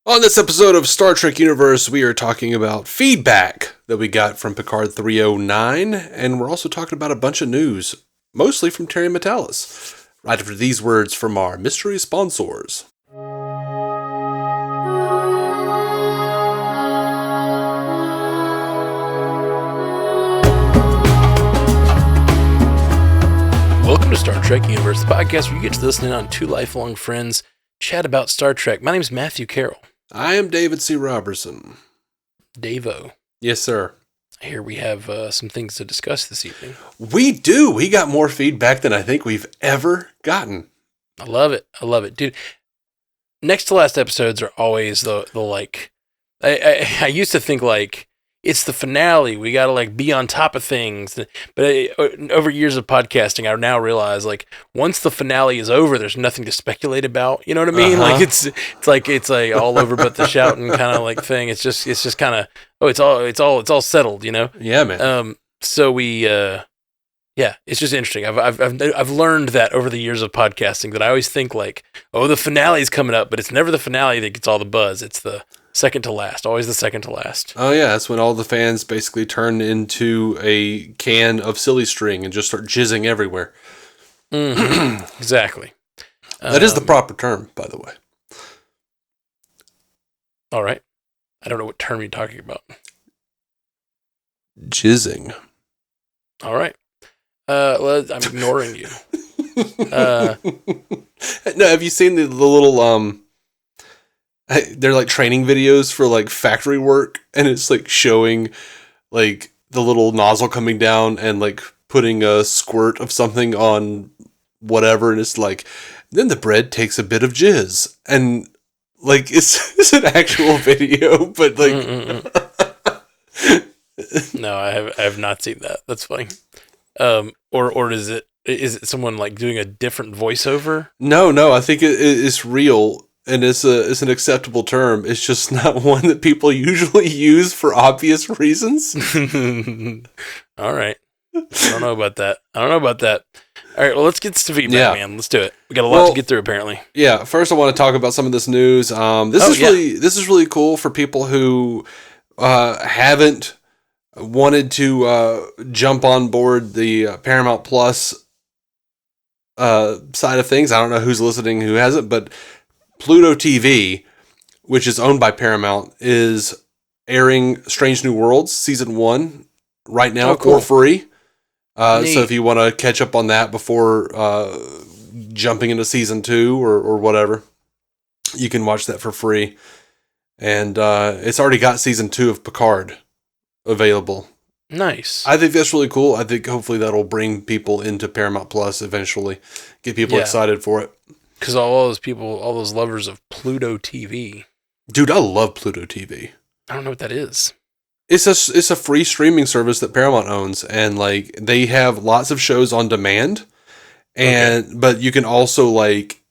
On this episode of Star Trek Universe, we are talking about feedback that we got from Picard 309, and we're also talking about a bunch of news, mostly from Terry Matalas. Right after these words from our mystery sponsors. Welcome to Star Trek Universe, the podcast where you get to listen in on two lifelong friends chat about Star Trek. My name is Matthew Carroll. I am David C. Robertson. Davo. Yes, sir. Here we have some things to discuss this evening. We do. We got more feedback than I think we've ever gotten. I love it. I love it. Dude, next to last episodes are always the like... I used to think like, it's the finale. We got to like be on top of things. But over years of podcasting, I now realize like once the finale is over, there's nothing to speculate about. You know what I mean? Like it's like all over but the shouting kind of like thing. It's just kind of it's all settled. You know? Yeah, man. So we it's just interesting. I've learned that over the years of podcasting that I always think like, oh, the finale's coming up, but it's never the finale that gets all the buzz. It's the second to last, always the second to last. Oh yeah, that's when all the fans basically turn into a can of silly string and just start jizzing everywhere. Mm-hmm. Exactly. That is the proper term, by the way. All right. I don't know what term you're talking about. Jizzing. All right. Well, I'm ignoring you. No, have you seen the little they're like training videos for like factory work, and it's like showing like the little nozzle coming down and like putting a squirt of something on whatever, and it's like then the bread takes a bit of jizz, and like it's an actual video, but like No, I have not seen that. That's funny. Or is it someone like doing a different voiceover? No, I think it's real. And it's an acceptable term. It's just not one that people usually use for obvious reasons. All right. I don't know about that. All right, well, let's get to feedback, man. Let's do it. We got a lot to get through, apparently. Yeah, first I want to talk about some of this news. This is really cool for people who haven't wanted to jump on board the Paramount Plus side of things. I don't know who's listening who hasn't, but Pluto TV, which is owned by Paramount, is airing Strange New Worlds Season 1 right now for free. So if you want to catch up on that before jumping into Season 2 or whatever, you can watch that for free. And it's already got Season 2 of Picard available. Nice. I think that's really cool. I think hopefully that'll bring people into Paramount Plus eventually, get people excited for it. Because all those lovers of Pluto TV. Dude, I love Pluto TV. I don't know what that is. It's a free streaming service that Paramount owns, and like they have lots of shows on demand, but you can also like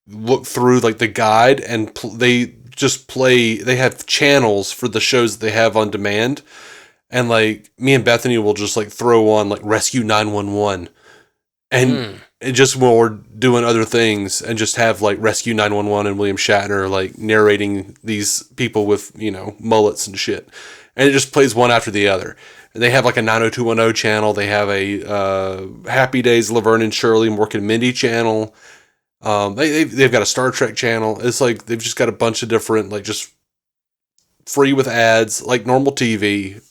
look through like the guide, and they just play. They have channels for the shows that they have on demand, and like me and Bethany will just like throw on like Rescue 911, and. And just when we're doing other things and just have like Rescue 911 and William Shatner like narrating these people with, mullets and shit. And it just plays one after the other. And they have like a 90210 channel. They have a Happy Days Laverne and Shirley Mork and Mindy channel. They've got a Star Trek channel. It's like they've just got a bunch of different like just free with ads like normal TV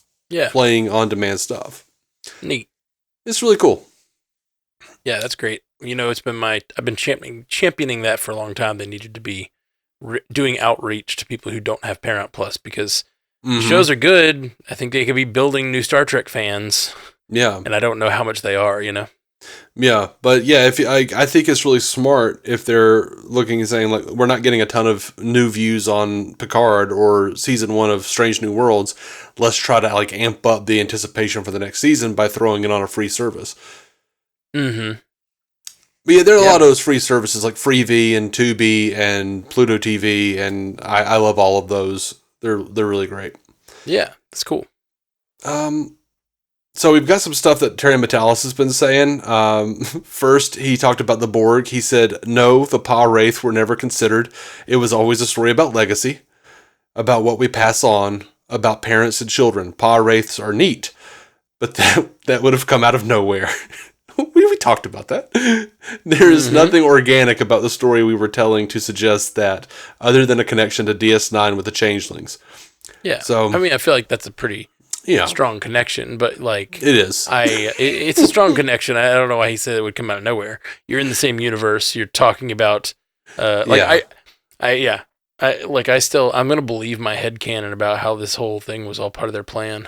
playing on demand stuff. Neat. It's really cool. Yeah, that's great. It's been I've been championing that for a long time. They needed to be doing outreach to people who don't have Paramount Plus because the shows are good. I think they could be building new Star Trek fans. Yeah. And I don't know how much they are, Yeah, but yeah, I think it's really smart if they're looking and saying like we're not getting a ton of new views on Picard or Season 1 of Strange New Worlds. Let's try to like amp up the anticipation for the next season by throwing it on a free service. Mm-hmm. But yeah, there are a lot of those free services like Freevee and Tubi and Pluto TV, and I love all of those. They're really great. Yeah, that's cool. So we've got some stuff that Terry Matalas has been saying. First, he talked about the Borg. He said, no, the Pa Wraith were never considered. It was always a story about legacy. about what we pass on about parents and children. Pa wraiths are neat, but that would have come out of nowhere. We talked about that. There is nothing organic about the story we were telling to suggest that, other than a connection to DS9 with the changelings. Yeah. So, I mean, I feel like that's a pretty strong connection, but like it is. It's a strong connection. I don't know why he said it would come out of nowhere. You're in the same universe. You're talking about, I'm gonna believe my headcanon about how this whole thing was all part of their plan.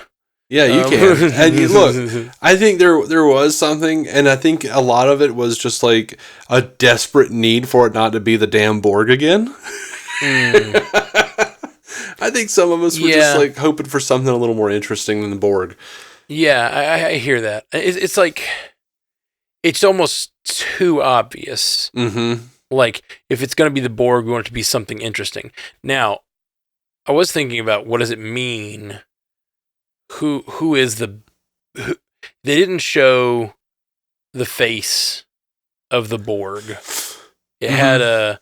Yeah, you can. And look, I think there was something, and I think a lot of it was just like a desperate need for it not to be the damn Borg again. I think some of us were just like hoping for something a little more interesting than the Borg. Yeah, I hear that. It's like, it's almost too obvious. Mm-hmm. Like, if it's going to be the Borg, we want it to be something interesting. Now, I was thinking about, what does it mean? Who is the... They didn't show the face of the Borg. It had a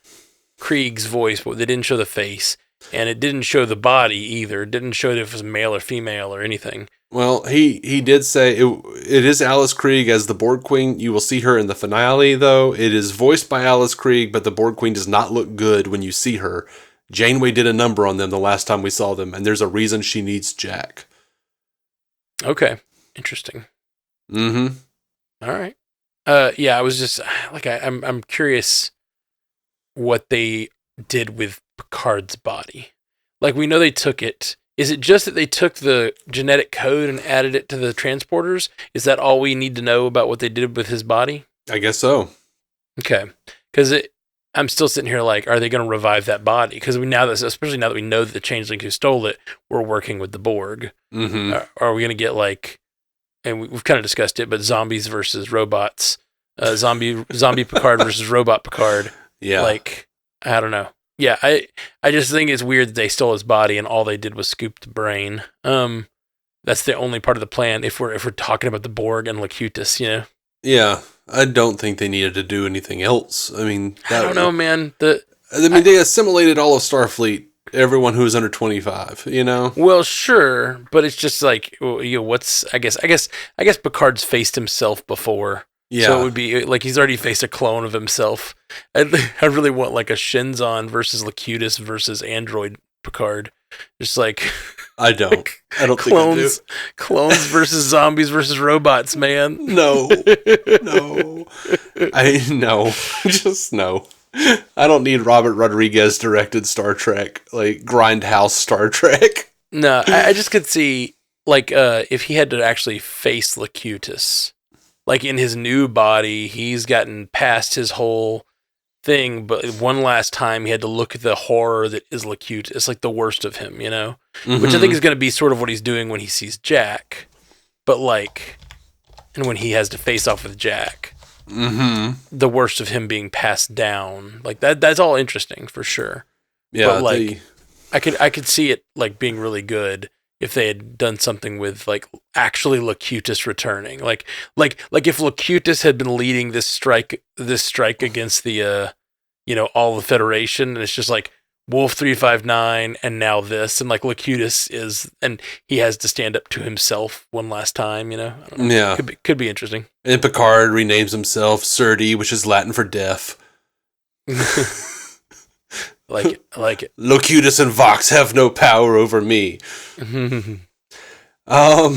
Krieg's voice, but they didn't show the face. And it didn't show the body either. It didn't show if it was male or female or anything. Well, he did say it is Alice Krieg as the Borg Queen. You will see her in the finale, though. It is voiced by Alice Krieg, but the Borg Queen does not look good when you see her. Janeway did a number on them the last time we saw them, and there's a reason she needs Jack. Okay. Interesting. Mm-hmm. All right. I was just like, I'm curious what they did with Picard's body. Like, we know they took it. Is it just that they took the genetic code and added it to the transporters? Is that all we need to know about what they did with his body? I guess so. Okay. Because I'm still sitting here like, are they going to revive that body? Because especially now that we know that the changeling who stole it were working with the Borg. Mm-hmm. Are we going to get like, and we've kind of discussed it, but zombies versus robots, zombie Picard versus robot Picard. Yeah. Like, I don't know. Yeah, I just think it's weird that they stole his body and all they did was scoop the brain. That's the only part of the plan if we're talking about the Borg and Locutus, you know? Yeah, I don't think they needed to do anything else. I mean, I don't know, man. They assimilated all of Starfleet, everyone who was under 25, you know? Well, sure, but it's just like, I guess Picard's faced himself before. Yeah. So it would be like he's already faced a clone of himself. I really want like a Shinzon versus Locutus versus Android Picard. Just like I don't clones, think I do. Clones versus zombies versus robots, man. No. Just no. I don't need Robert Rodriguez directed Star Trek, like Grindhouse Star Trek. No, I just could see like if he had to actually face Locutus. Like in his new body, he's gotten past his whole thing, but one last time he had to look at the horror that is Locutus. It's like the worst of him, you know? Mm-hmm. Which I think is going to be sort of what he's doing when he sees Jack. But like, and when he has to face off with Jack. Mm-hmm. The worst of him being passed down. Like that's all interesting for sure. Yeah. But like, I could see it like being really good if they had done something with like actually Locutus returning, like if Locutus had been leading this strike against the, all the Federation, and it's just like Wolf 359 and now this, and like Locutus and he has to stand up to himself one last time, I don't know. Yeah, could be interesting. And Picard renames himself Surdy, which is Latin for death. I like it. Locutus and Vox have no power over me. No,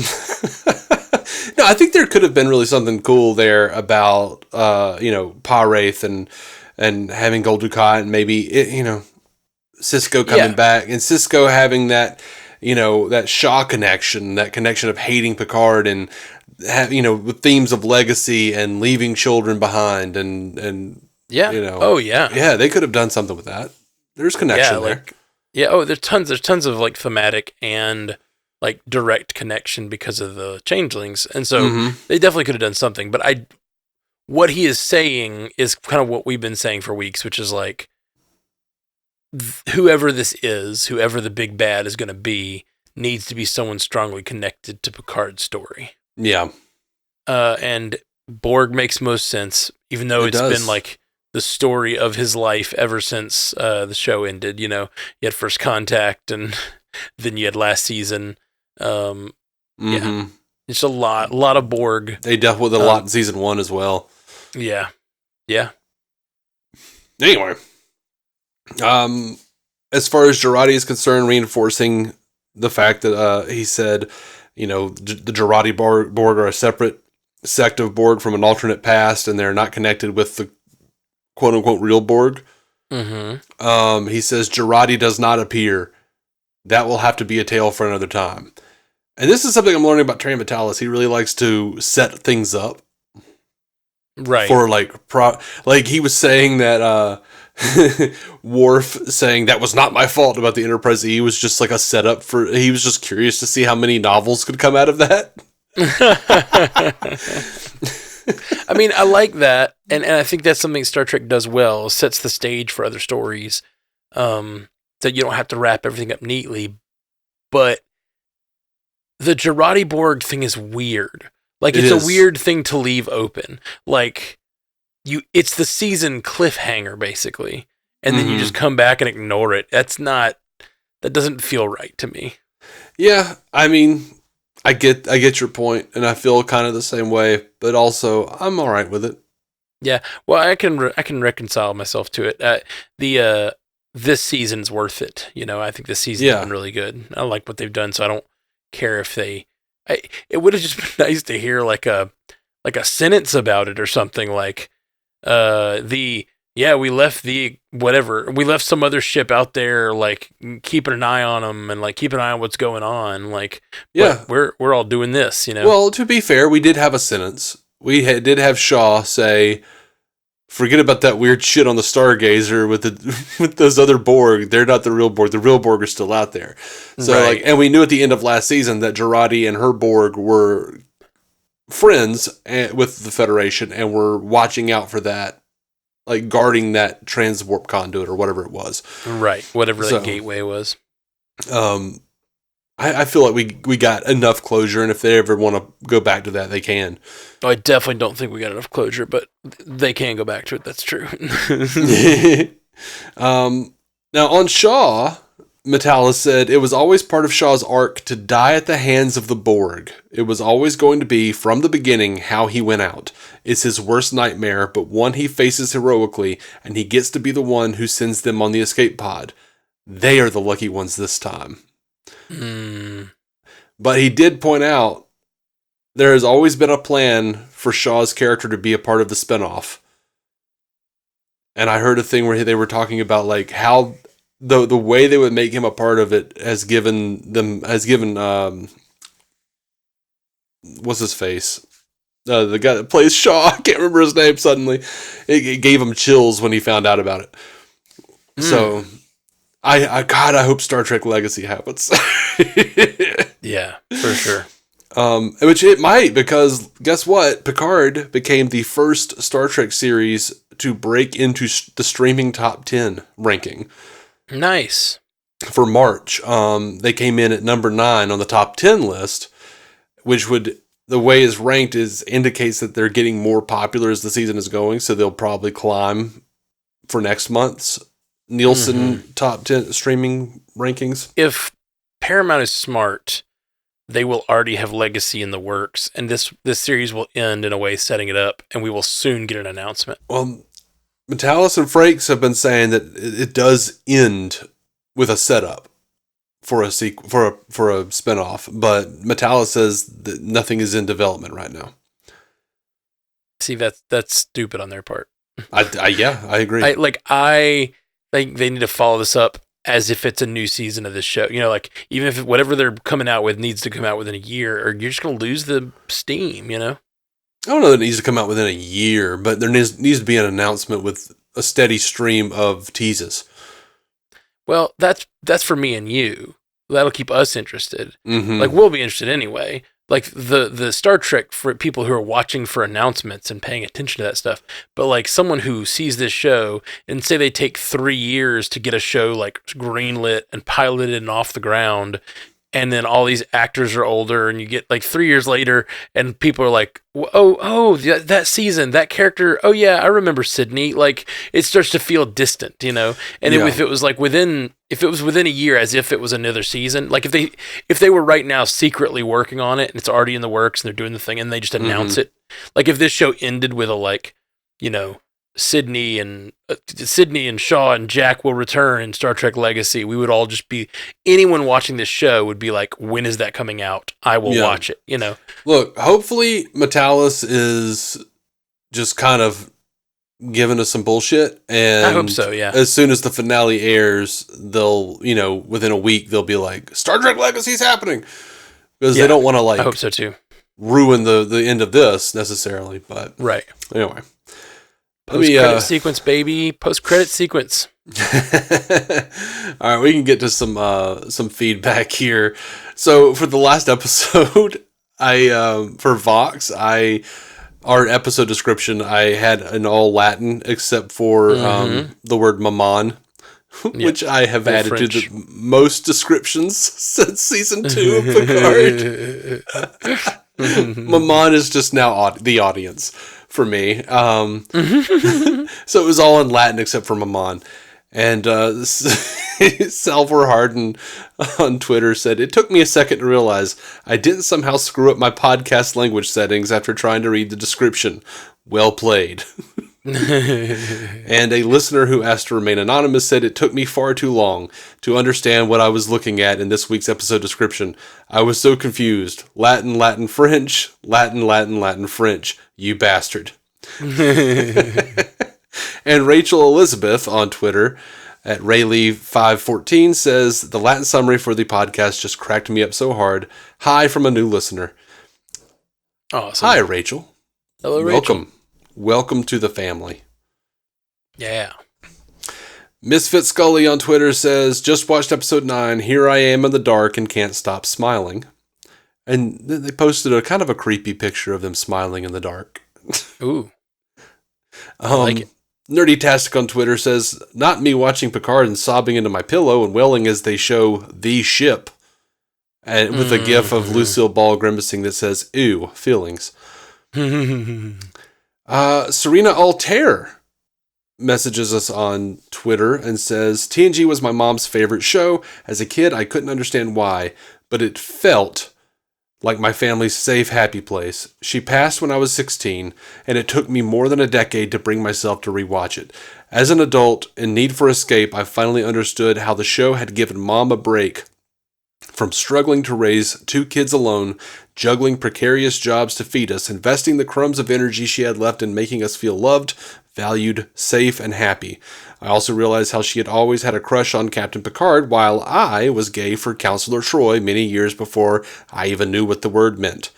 I think there could have been really something cool there about, Pa Wraith and having Gul Dukat, and maybe, Cisco coming back, and Cisco having that, that Shaw connection, that connection of hating Picard and, with themes of legacy and leaving children behind and yeah. Oh yeah. Yeah, they could have done something with that. There's connection there. Yeah. Oh, there's tons of like thematic and like direct connection because of the changelings, and so they definitely could have done something. But what he is saying is kind of what we've been saying for weeks, which is like whoever this is, whoever the big bad is going to be, needs to be someone strongly connected to Picard's story. Yeah. And Borg makes most sense, even though it's been like the story of his life ever since the show ended. You know, you had First Contact, and then you had last season. Yeah, it's a lot of Borg. They dealt with a lot in season 1 as well. Yeah. Anyway, as far as Jurati is concerned, reinforcing the fact that he said, you know, the Jurati Borg are a separate sect of Borg from an alternate past, and they're not connected with the quote unquote real Borg. He says Jurati does not appear. That will have to be a tale for another time. And this is something I'm learning about Terry Matalas. He really likes to set things up. Right. For like he was saying that Worf saying that was not my fault about the Enterprise E was just like a setup for, he was just curious to see how many novels could come out of that. I mean, I like that, and I think that's something Star Trek does well, sets the stage for other stories, that you don't have to wrap everything up neatly. But the Jurati Borg thing is weird. Like, it's a weird thing to leave open. Like, it's the season cliffhanger, basically, and then you just come back and ignore it. That doesn't feel right to me. Yeah, I mean, I get your point, and I feel kind of the same way, but also I'm all right with it. Yeah, well, I can reconcile myself to it. This season's worth it. You know, I think this season's been really good. I like what they've done, so I don't care if they. It would have just been nice to hear like a sentence about it or something, like we left we left some other ship out there, like keeping an eye on them and like keeping an eye on what's going on, like we're all doing this, you know. Well, to be fair, we did have a sentence. We did have Shaw say, "Forget about that weird shit on the Stargazer with those other Borg. They're not the real Borg. The real Borg are still out there." So right. and we knew at the end of last season that Jurati and her Borg were friends with the Federation and were watching out for that, like guarding that transwarp conduit or whatever it was. Right, whatever that gateway was. I feel like we got enough closure, and if they ever want to go back to that, they can. Oh, I definitely don't think we got enough closure, but they can go back to it. That's true. Now, on Shaw, Matalas said, "It was always part of Shaw's arc to die at the hands of the Borg. It was always going to be, from the beginning, how he went out. It's his worst nightmare, but one he faces heroically, and he gets to be the one who sends them on the escape pod. They are the lucky ones this time." But he did point out there has always been a plan for Shaw's character to be a part of the spinoff. And I heard a thing where they were talking about like how the way they would make him a part of it has given what's his face? The guy that plays Shaw, I can't remember his name suddenly. It gave him chills when he found out about it. So I hope Star Trek Legacy happens. Yeah, for sure. Which it might, because guess what? Picard became the first Star Trek series to break into the streaming top 10 ranking. Nice. For March. They came in at number 9 on the top 10 list, which the way it's ranked indicates that they're getting more popular as the season is going, so they'll probably climb for next month's Nielsen top 10 streaming rankings. If Paramount is smart, they will already have Legacy in the works, and this series will end in a way setting it up, and we will soon get an announcement. Well, Matalas and Frakes have been saying that it does end with a setup for a spinoff, but Matalas says that nothing is in development right now. See, that's stupid on their part. I agree. They need to follow this up as if it's a new season of this show. You know, like, even if whatever they're coming out with needs to come out within a year, or you're just going to lose the steam, you know? I don't know that it needs to come out within a year, but there needs to be an announcement with a steady stream of teases. Well, that's for me and you. That'll keep us interested. Mm-hmm. Like, we'll be interested anyway. Like, the Star Trek, for people who are watching for announcements and paying attention to that stuff. But, like, someone who sees this show and say they take 3 years to get a show, like, greenlit and piloted and off the ground, and then all these actors are older, and you get like 3 years later, and people are like, oh, that season, that character, oh yeah, I remember Sydney. Like, it starts to feel distant, you know. And if it was like within a year, as if it was another season, like if they were right now secretly working on it and it's already in the works and they're doing the thing and they just announce it, like if this show ended with a like, you know, Sydney and Shaw and Jack will return in Star Trek Legacy, we would all just be, anyone watching this show would be like, when is that coming out? I will watch it, you know. Look, hopefully Matalas is just kind of giving us some bullshit, and I hope so, yeah. As soon as the finale airs, they'll, you know, within a week they'll be like, Star Trek Legacy's happening, because they don't want to like, I hope so too, ruin the end of this necessarily, but right. Anyway. Post-credit sequence, baby. Post-credit sequence. All right, we can get to some feedback here. So for the last episode, for Vox, our episode description, I had in all Latin except for the word maman, which I have added French to the most descriptions since season 2 of Picard. Maman is just now the audience for me. So it was all in Latin except for maman. And Salvor Harden on Twitter said, it took me a second to realize I didn't somehow screw up my podcast language settings after trying to read the description. Well played. And a listener who asked to remain anonymous said, it took me far too long to understand what I was looking at in this week's episode description. I was so confused. Latin, Latin, French. Latin, Latin, Latin, French. You bastard. And Rachel Elizabeth on Twitter at Rayleigh514 says, the Latin summary for the podcast just cracked me up so hard. Hi from a new listener. Awesome. Hi, Rachel. Hello, Rachel. Welcome to the family. Yeah. Misfit Scully on Twitter says, just watched episode 9. Here I am in the dark and can't stop smiling. And they posted a kind of a creepy picture of them smiling in the dark. Ooh. I like it. Nerdytastic on Twitter says, not me watching Picard and sobbing into my pillow and wailing as they show the ship. And with a gif of Lucille Ball grimacing that says, ew, feelings. Serena Altair messages us on Twitter and says, TNG was my mom's favorite show. As a kid, I couldn't understand why, but it felt like my family's safe, happy place. She passed when I was 16, and it took me more than a decade to bring myself to rewatch it. As an adult, in need for escape, I finally understood how the show had given Mom a break from struggling to raise 2 kids alone, juggling precarious jobs to feed us, investing the crumbs of energy she had left in making us feel loved, valued, safe, and happy. I also realized how she had always had a crush on Captain Picard, while I was gay for Counselor Troy many years before I even knew what the word meant.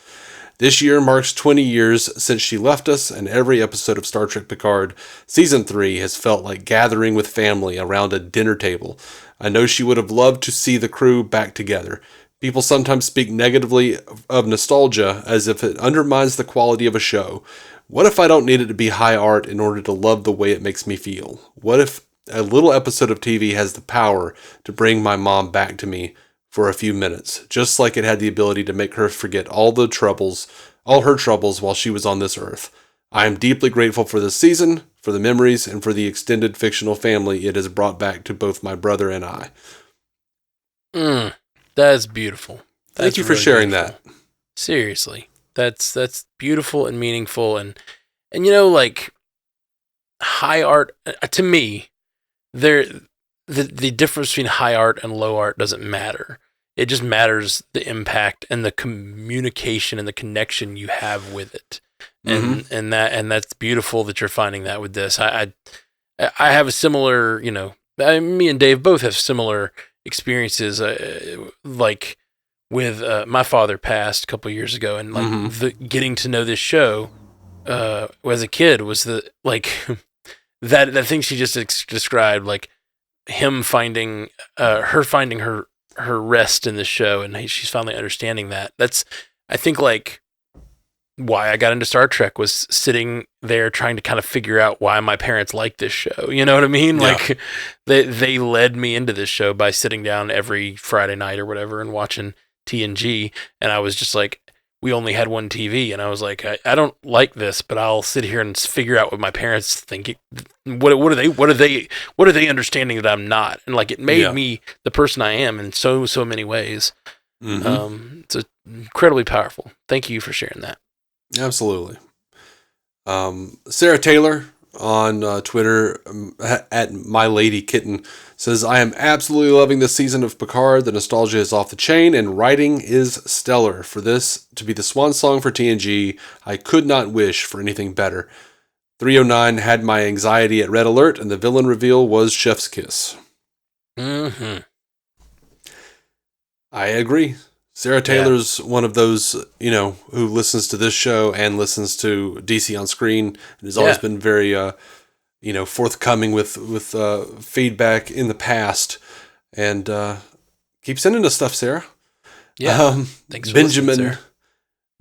This year marks 20 years since she left us, and every episode of Star Trek Picard Season 3 has felt like gathering with family around a dinner table. I know she would have loved to see the crew back together. People sometimes speak negatively of nostalgia as if it undermines the quality of a show. What if I don't need it to be high art in order to love the way it makes me feel? What if a little episode of TV has the power to bring my mom back to me for a few minutes, just like it had the ability to make her forget all her troubles while she was on this earth? I am deeply grateful for this season, for the memories, and for the extended fictional family it has brought back to both my brother and I. That's beautiful. Thank you for sharing that. Seriously. That's beautiful and meaningful, and you know, like, high art, to me, the difference between high art and low art doesn't matter. It just matters the impact and the communication and the connection you have with it. And that's beautiful that you're finding that with this. I have a similar, you know, me and Dave both have similar experiences, like with my father passed a couple years ago, and like getting to know this show as a kid was the like that thing she just described, like him finding her finding her rest in this show, and she's finally understanding that. That's, I think, like why I got into Star Trek, was sitting there trying to kind of figure out why my parents like this show. You know what I mean? Yeah. Like they led me into this show by sitting down every Friday night or whatever and watching TNG, and I was just like, we only had one TV, and I was like, I don't like this, but I'll sit here and figure out what my parents think. What are they understanding that I'm not? And like, it made me the person I am in so many ways. It's incredibly powerful. Thank you for sharing that. Absolutely. Sarah Taylor on Twitter at MyLadyKitten says, I am absolutely loving this season of Picard. The nostalgia is off the chain and writing is stellar. For this to be the swan song for TNG, I could not wish for anything better. 309 had my anxiety at red alert, and the villain reveal was chef's kiss. I agree. Sarah Taylor's one of those, who listens to this show and listens to DC on Screen, and has always been very, forthcoming with feedback in the past. And keep sending us stuff, Sarah. Yeah. Thanks for listening, Sarah.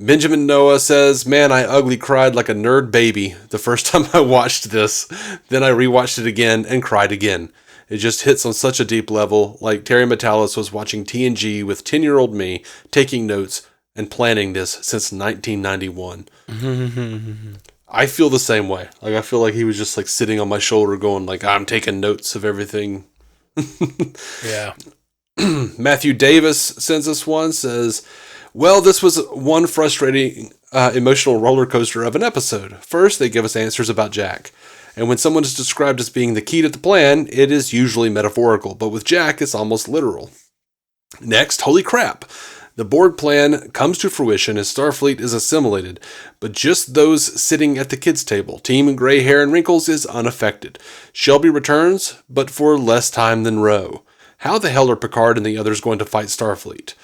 Benjamin Noah says, man, I ugly cried like a nerd baby the first time I watched this. Then I rewatched it again and cried again. It just hits on such a deep level, like Terry Matalas was watching TNG with 10-year-old me, taking notes and planning this since 1991. I feel the same way. Like, I feel like he was just like sitting on my shoulder going like, I'm taking notes of everything. Yeah. Matthew Davis sends us one, says, well, this was one frustrating emotional roller coaster of an episode. First, they give us answers about Jack. And when someone is described as being the key to the plan, it is usually metaphorical, but with Jack, it's almost literal. Next, holy crap. The Borg plan comes to fruition as Starfleet is assimilated, but just those sitting at the kids' table, Team Gray Hair and Wrinkles, is unaffected. Shelby returns, but for less time than Ro. How the hell are Picard and the others going to fight Starfleet?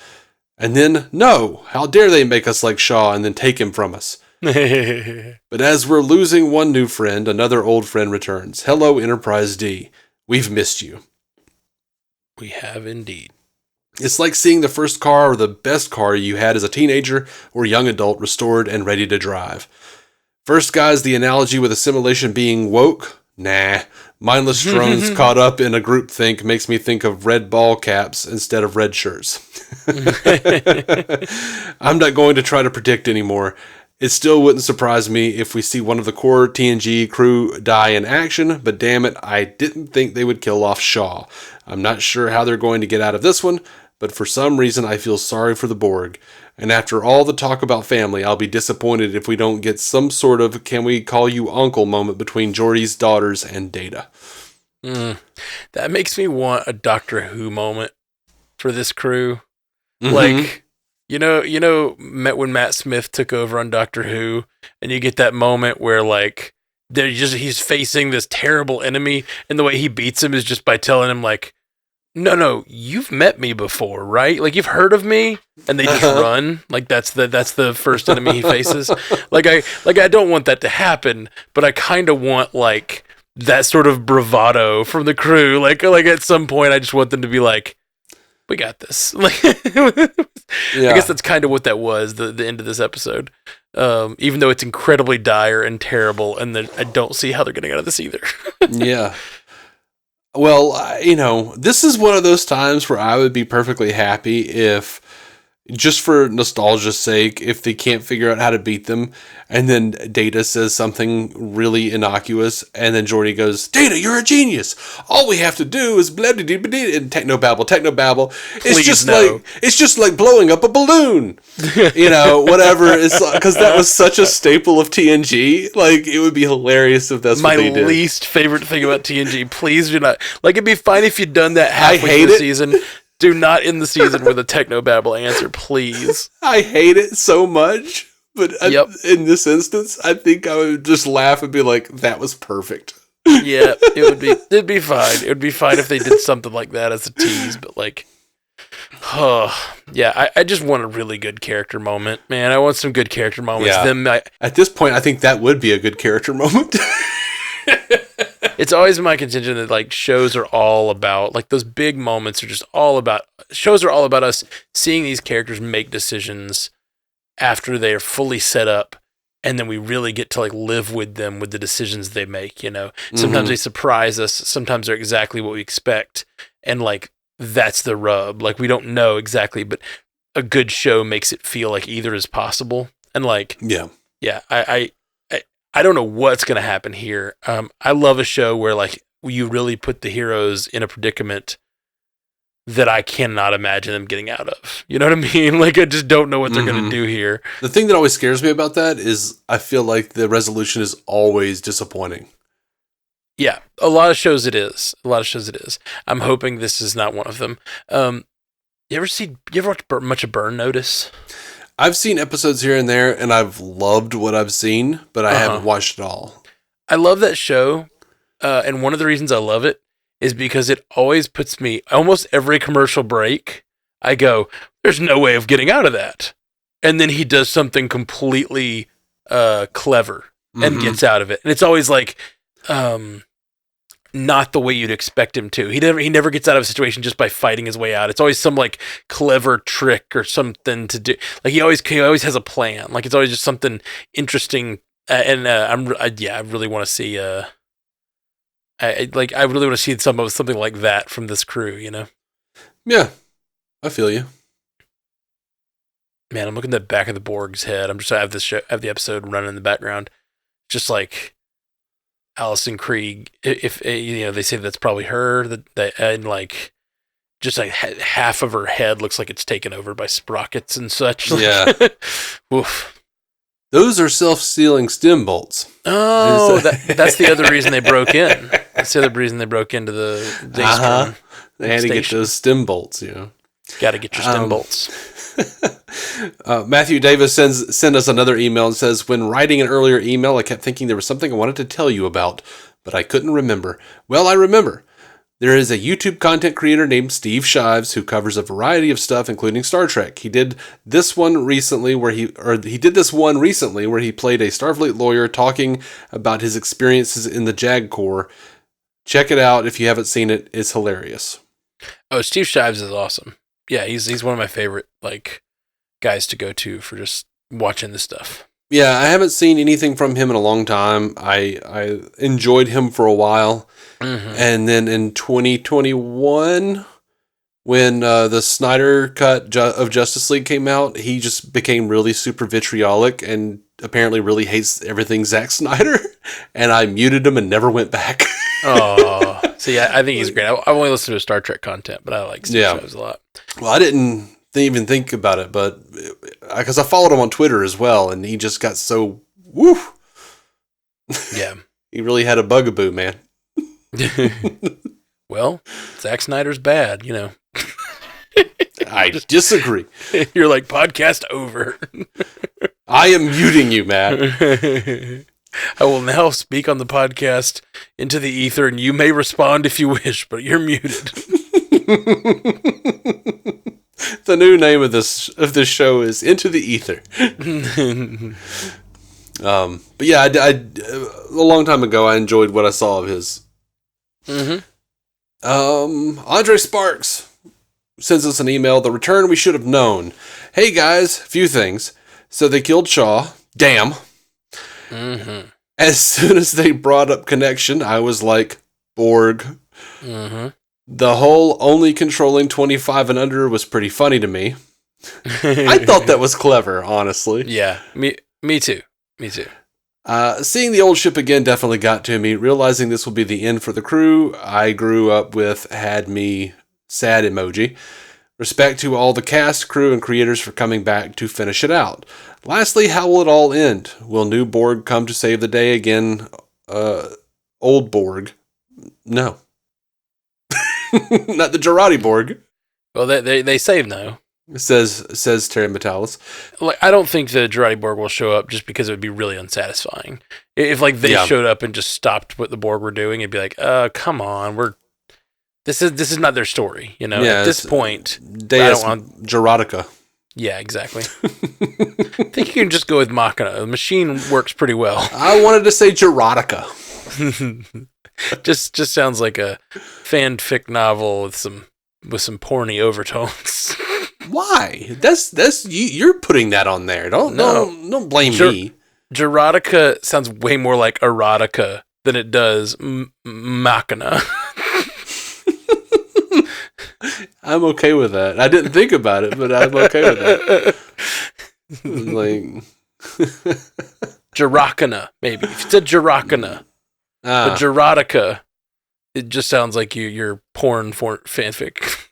And then, no, how dare they make us like Shaw and then take him from us? But as we're losing one new friend, another old friend returns. Hello, Enterprise D. We've missed you. We have indeed. It's like seeing the first car or the best car you had as a teenager or young adult restored and ready to drive. First, guys, the analogy with assimilation being woke? Nah. Mindless drones caught up in a groupthink makes me think of red ball caps instead of red shirts. I'm not going to try to predict anymore. It still wouldn't surprise me if we see one of the core TNG crew die in action, but damn it, I didn't think they would kill off Shaw. I'm not sure how they're going to get out of this one, but for some reason I feel sorry for the Borg. And after all the talk about family, I'll be disappointed if we don't get some sort of can we call you uncle moment between Geordi's daughters and Data. That makes me want a Doctor Who moment for this crew. Like, you know, when Matt Smith took over on Doctor Who, and you get that moment where like he's facing this terrible enemy, and the way he beats him is just by telling him like, no, you've met me before, right? Like, you've heard of me, and they just run. Like, that's the first enemy he faces. Like I don't want that to happen, but I kind of want like that sort of bravado from the crew. Like at some point, I just want them to be like, we got this. Like, I guess that's kind of what that was, the end of this episode. Even though it's incredibly dire and terrible, and I don't see how they're getting out of this either. Yeah. Well, this is one of those times where I would be perfectly happy if, just for nostalgia's sake, if they can't figure out how to beat them, and then Data says something really innocuous, and then Geordi goes, Data, you're a genius. All we have to do is blah, blah, blah, blah, and technobabble. It's just like blowing up a balloon. Whatever. It's because that was such a staple of TNG. Like, it would be hilarious if that's what they did. My least favorite thing about TNG. Please do not. Like, it'd be fine if you'd done that halfway through the season. Do not end the season with a technobabble answer, please. I hate it so much, but in this instance, I think I would just laugh and be like, "That was perfect." Yeah, it'd be fine. It would be fine if they did something like that as a tease, but like, I just want a really good character moment, man. I want some good character moments. Yeah. At this point, I think that would be a good character moment. It's always my contention that like shows are all about like those big moments are just all about shows are all about us seeing these characters make decisions after they are fully set up, and then we really get to like live with them with the decisions they make. Sometimes they surprise us, sometimes they're exactly what we expect, and like that's the rub. Like, we don't know exactly, but a good show makes it feel like either is possible. And like, yeah, I don't know what's going to happen here. I love a show where like you really put the heroes in a predicament that I cannot imagine them getting out of. You know what I mean? Like, I just don't know what they're going to do here. The thing that always scares me about that is I feel like the resolution is always disappointing. Yeah, a lot of shows it is. I'm hoping this is not one of them. You ever watch much of Burn Notice? I've seen episodes here and there, and I've loved what I've seen, but I haven't watched it all. I love that show, and one of the reasons I love it is because it always puts me, almost every commercial break, I go, there's no way of getting out of that. And then he does something completely clever and gets out of it. And it's always like, not the way you'd expect him to. He never gets out of a situation just by fighting his way out. It's always some like clever trick or something to do. Like he always has a plan. Like it's always just something interesting. And I really want to see. I really want to see something like that from this crew, you know? Yeah, I feel you. Man, I'm looking at the back of the Borg's head. I'm just have the episode running in the background, just like Alison Krieg. If they say that's probably her. That and like just like half of her head looks like it's taken over by sprockets and such. Yeah. Oof. Those are self-sealing stem bolts. Oh, that's the other reason they broke in. That's the other reason they broke into the Daystrom They had to get those stem bolts, you know. Got to get your stem bolts. Matthew Davis sent us another email and says, when writing an earlier email, I kept thinking there was something I wanted to tell you about, but I couldn't remember. Well, I remember. There is a YouTube content creator named Steve Shives who covers a variety of stuff, including Star Trek. He did this one recently where he played a Starfleet lawyer talking about his experiences in the JAG Corps. Check it out if you haven't seen it. It's hilarious. Oh, Steve Shives is awesome. Yeah, he's one of my favorite like guys to go to for just watching this stuff. Yeah, I haven't seen anything from him in a long time. I enjoyed him for a while. Mm-hmm. And then in 2021, when the Snyder cut of Justice League came out, he just became really super vitriolic and apparently really hates everything Zack Snyder. And I muted him and never went back. Oh, see, I think he's great. I've only listened to Star Trek content, but I like Steve Shives a lot. Well, I didn't even think about it, but because I followed him on Twitter as well, and he just got so woo. Yeah, he really had a bugaboo, man. Well, Zack Snyder's bad, you know. I disagree. You're like, podcast over. I am muting you, Matt. I will now speak on the podcast into the ether, and you may respond if you wish, but you're muted. The new name of this show is Into the Ether. But yeah, I a long time ago I enjoyed what I saw of his. Mm-hmm. Andre Sparks sends us an email. The return we should have known. Hey guys, few things. So they killed Shaw. Damn. Mm-hmm. As soon as they brought up connection, I was like, Borg. Mm-hmm. The whole only controlling 25 and under was pretty funny to me. I thought that was clever, honestly. Yeah, me too. Seeing the old ship again definitely got to me. Realizing this will be the end for the crew I grew up with had me sad emoji. Respect to all the cast, crew, and creators for coming back to finish it out. Lastly, how will it all end? Will new Borg come to save the day again? Old Borg? No. Not the Jurati Borg. Well, they save now. Says Terry Matalas. Like, I don't think the Jurati Borg will show up just because it would be really unsatisfying. If like they showed up and just stopped what the Borg were doing, it'd be like, come on, this is not their story, you know. At this point, Deus Juratica. Yeah, exactly. I think you can just go with Machina. The machine works pretty well. I wanted to say Juratica. just sounds like a fanfic novel with some porny overtones. Why? That's you're putting that on there. Don't blame me. Juratica sounds way more like erotica than it does Machina. I'm okay with that. I didn't think about it, but I'm okay with that. Like Juracana, maybe. If it's a Juracana, but Juratica, it just sounds like you're porn for fanfic.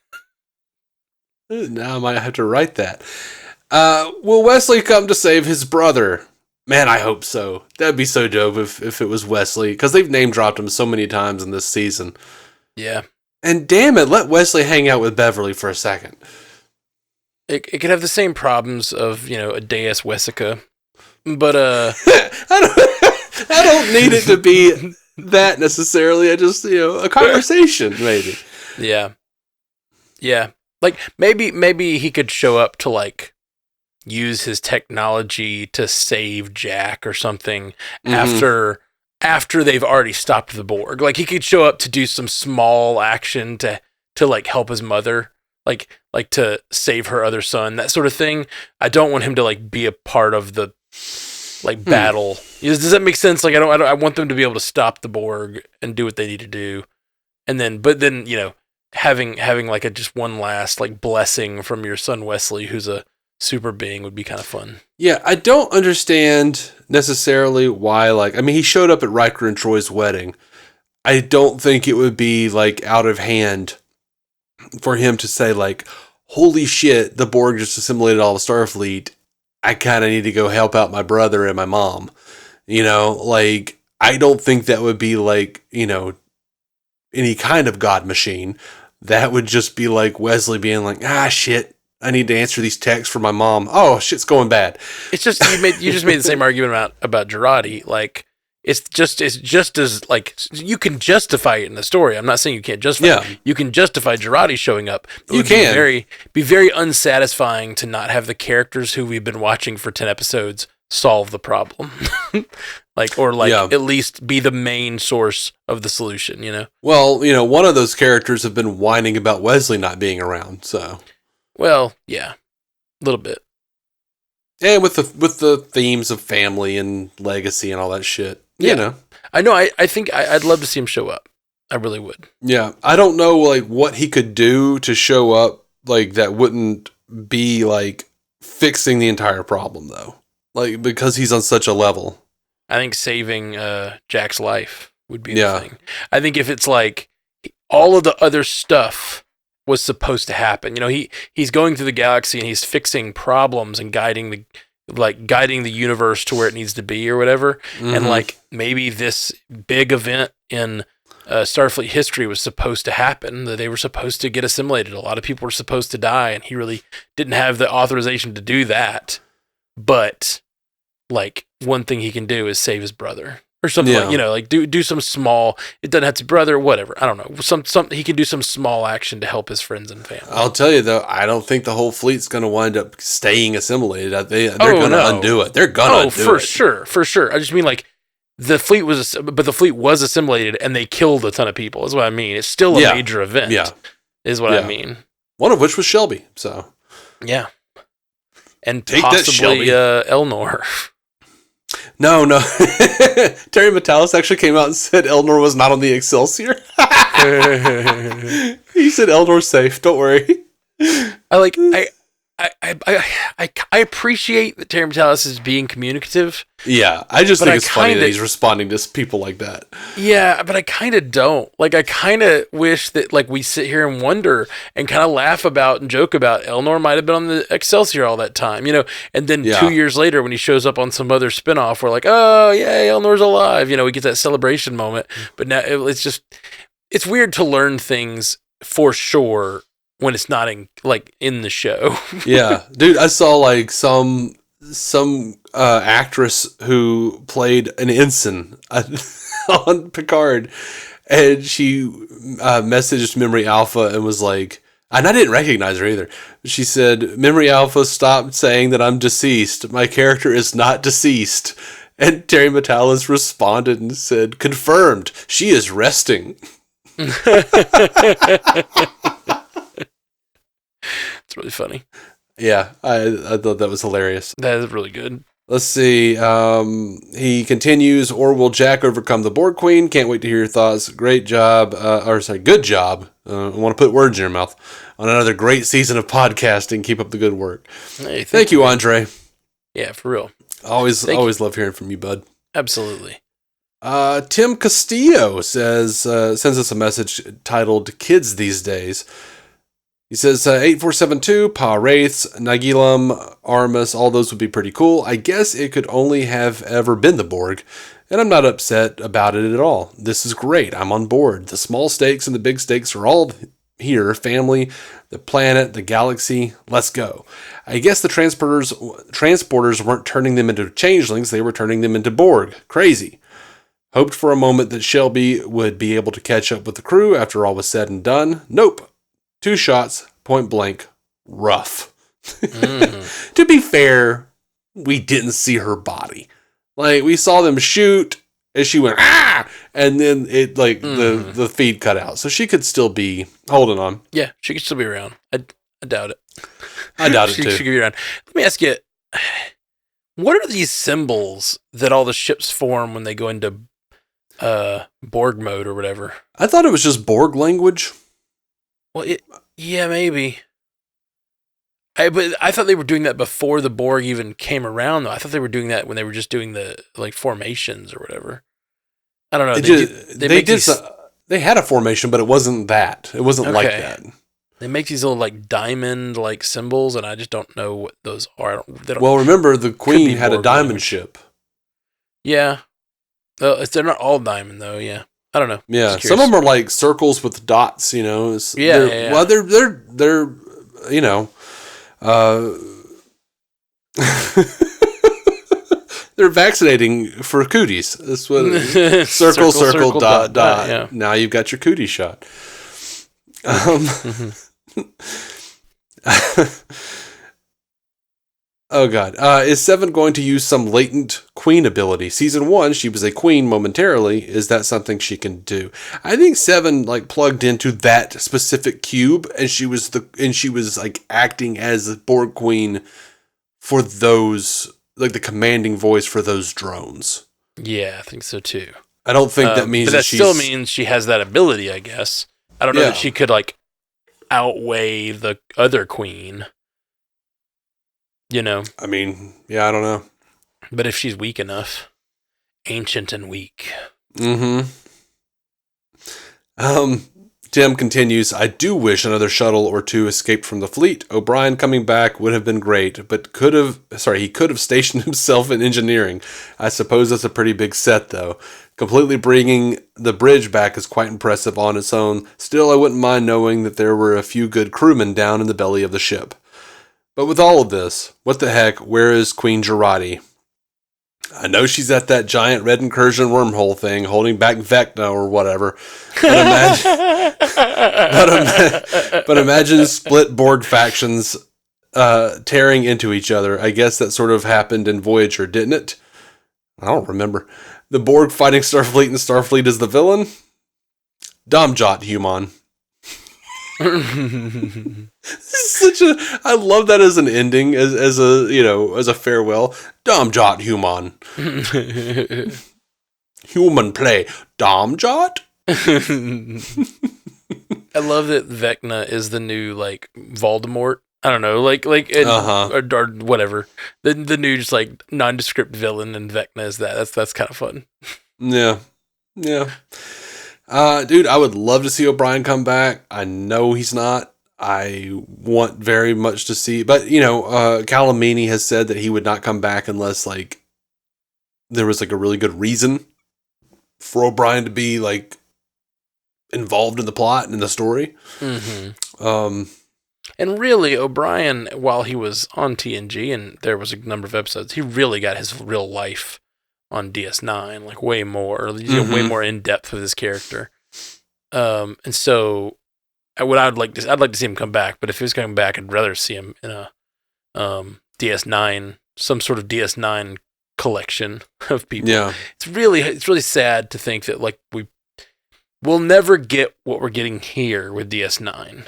Now I might have to write that. Will Wesley come to save his brother? Man, I hope so. That'd be so dope if it was Wesley, because they've name dropped him so many times in this season. Yeah. And damn it, let Wesley hang out with Beverly for a second. It could have the same problems of, a Deus Wessica. But I don't need it to be that necessarily. I just, a conversation maybe. Yeah. Yeah. Like maybe he could show up to like use his technology to save Jack or something after they've already stopped the Borg. Like he could show up to do some small action to like help his mother, like to save her other son, that sort of thing. I don't want him to like be a part of the like battle. Does that make sense? Like I want them to be able to stop the Borg and do what they need to do. And then having like a just one last like blessing from your son Wesley, who's a super being, would be kind of fun. Yeah, I don't understand necessarily why, he showed up at Riker and Troy's wedding. I don't think it would be like out of hand for him to say like, holy shit, the Borg just assimilated all the Starfleet. I kind of need to go help out my brother and my mom. I don't think that would be like, any kind of God machine. That would just be like Wesley being like, shit, I need to answer these texts for my mom. Oh, shit's going bad. It's just you just made the same argument about Jurati. Like it's just as like you can justify it in the story. I'm not saying you can't justify it. You can justify Jurati showing up. You can. Be very unsatisfying to not have the characters who we've been watching for 10 episodes solve the problem. At least be the main source of the solution, Well, one of those characters have been whining about Wesley not being around, so. Well, yeah. A little bit. And with the themes of family and legacy and all that shit. Yeah. I know, I think I'd love to see him show up. I really would. Yeah. I don't know like what he could do to show up like that wouldn't be like fixing the entire problem though. Like because he's on such a level. I think saving Jack's life would be the thing. I think if it's like all of the other stuff was supposed to happen, he's going through the galaxy and he's fixing problems and guiding the universe to where it needs to be or whatever. And like maybe this big event in Starfleet history was supposed to happen, that they were supposed to get assimilated. A lot of people were supposed to die, and he really didn't have the authorization to do that. But like one thing he can do is save his brother or something. Like do some small. It doesn't have to be brother, whatever. I don't know. Some he can do some small action to help his friends and family. I'll tell you though, I don't think the whole fleet's going to wind up staying assimilated. They're going to undo it. They're going to undo it. For sure. I just mean like the fleet was assimilated and they killed a ton of people. Is what I mean. It's still a major event. Yeah, is what I mean. One of which was Shelby. So yeah, and take possibly Elnor. No. Terry Matalas actually came out and said Elnor was not on the Excelsior. He said Elnor's safe. Don't worry. I appreciate that Terry Matalas is being communicative. Yeah, I just think it's funny that he's responding to people like that. Yeah, but I kind of don't. Like, I kind of wish that like we sit here and wonder and kind of laugh about and joke about Elnor might have been on the Excelsior all that time, And then 2 years later, when he shows up on some other spinoff, we're like, oh yeah, Elnor's alive. We get that celebration moment. But now it's weird to learn things for sure when it's not in the show. Yeah, dude, I saw like some actress who played an ensign on Picard, and she messaged Memory Alpha and was like, and I didn't recognize her either. She said, "Memory Alpha, stop saying that I'm deceased. My character is not deceased." And Terry Matalas responded and said, "Confirmed. She is resting." It's really funny. Yeah, I thought that was hilarious. That is really good. Let's see. He continues, or will Jack overcome the Borg Queen? Can't wait to hear your thoughts. Great job. Good job. I want to put words in your mouth on another great season of podcasting. Keep up the good work. Hey, thank you, Andre. Yeah, for real. Always love hearing from you, bud. Absolutely. Tim Castillo sends us a message titled "Kids These Days." He says, 8472, Pa Wraiths, Nagilum, Armus, all those would be pretty cool. I guess it could only have ever been the Borg, and I'm not upset about it at all. This is great. I'm on board. The small stakes and the big stakes are all here. Family, the planet, the galaxy. Let's go. I guess the transporters weren't turning them into changelings. They were turning them into Borg. Crazy. Hoped for a moment that Shelby would be able to catch up with the crew after all was said and done. Nope. 2 shots, point blank, rough. To be fair, we didn't see her body. Like, we saw them shoot, and she went, ah! And then it, like, the feed cut out. So she could still be holding on. Yeah, she could still be around. I doubt it. I doubt it, too. She could be around. Let me ask you, what are these symbols that all the ships form when they go into Borg mode or whatever? I thought it was just Borg language. Well, yeah, maybe. But I thought they were doing that before the Borg even came around, though. I thought they were doing that when they were just doing the like formations or whatever. I don't know. They had a formation, but it wasn't that. It wasn't like that. They make these little like diamond like symbols, and I just don't know what those are. Well, remember the Queen had a diamond ship. Yeah, they're not all diamond though. Yeah. I don't know. Yeah, some of them are like circles with dots, you know. Yeah. Well, they're you know, they're vaccinating for cooties. That's what circle, dot. Yeah. Now you've got your cootie shot. Oh, God. Is Seven going to use some latent queen ability? Season 1, she was a queen momentarily. Is that something she can do? I think Seven, like, plugged into that specific cube, and she was like, acting as a Borg queen for those, like, the commanding voice for those drones. Yeah, I think so, too. I don't think that means that still means she has that ability, I guess. I don't know that she could, like, outweigh the other queen. You know? I mean, yeah, I don't know. But if she's weak enough, ancient and weak. Mm-hmm. Tim continues, I do wish another shuttle or two escaped from the fleet. O'Brien coming back would have been great, but he could have stationed himself in engineering. I suppose that's a pretty big set, though. Completely bringing the bridge back is quite impressive on its own. Still, I wouldn't mind knowing that there were a few good crewmen down in the belly of the ship. But with all of this, what the heck, where is Queen Jurati? I know she's at that giant red incursion wormhole thing, holding back Vecna or whatever. But imagine split Borg factions tearing into each other. I guess that sort of happened in Voyager, didn't it? I don't remember. The Borg fighting Starfleet and Starfleet is the villain? Domjot Human. I love that as an ending, as a farewell. Domjot Human. Human play. Domjot? I love that Vecna is the new like Voldemort. I don't know, or whatever. The new just like nondescript villain, and Vecna is that. That's kind of fun. Yeah. Dude, I would love to see O'Brien come back. I know he's not. I want very much to see, but Calamini has said that he would not come back unless like there was like a really good reason for O'Brien to be like involved in the plot and in the story. Mm-hmm. And really, O'Brien, while he was on TNG and there was a number of episodes, he really got his real life on DS9, like way more, way more in depth with his character. And so, I'd like to see him come back. But if he was coming back, I'd rather see him in a DS9, some sort of DS9 collection of people. Yeah, it's really sad to think that like we'll never get what we're getting here with DS9.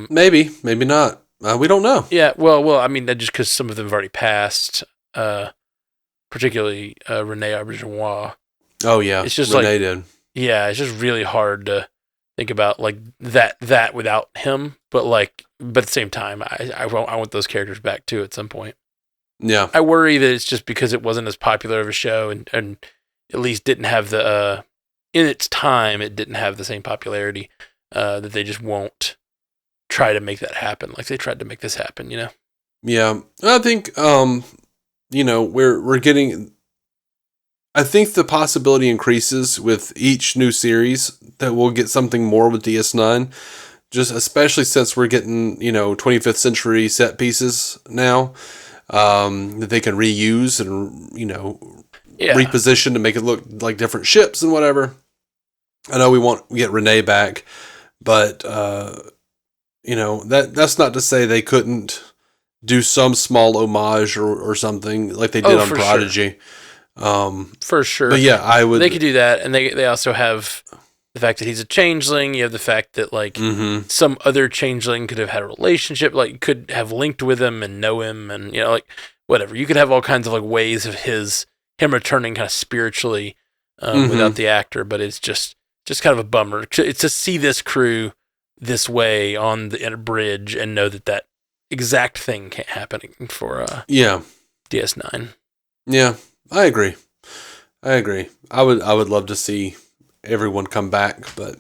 Maybe not. We don't know. Yeah, well, I mean, just because some of them have already passed. particularly Rene Auberjonois. Oh yeah, it's just Renee did. Yeah, it's just really hard to think about like that without him. But at the same time, I want those characters back too at some point. Yeah, I worry that it's just because it wasn't as popular of a show and at least didn't have the in its time it didn't have the same popularity that they just won't try to make that happen like they tried to make this happen. Yeah, I think we're getting. I think the possibility increases with each new series that we'll get something more with DS9, just especially since we're getting 25th century set pieces now. That they can reuse and reposition to make it look like different ships and whatever. I know we get Renee back, but that's not to say they couldn't do some small homage or something like they did on Prodigy. Sure. For sure. But yeah, I would. They could do that, and they also have the fact that he's a changeling. You have the fact that some other changeling could have had a relationship, could have linked with him and know him, and whatever. You could have all kinds of ways of him returning kind of spiritually without the actor, but it's just kind of a bummer. It's to see this crew this way on the bridge and know that exact thing can't happen for DS9. Yeah, I agree. I would love to see everyone come back, but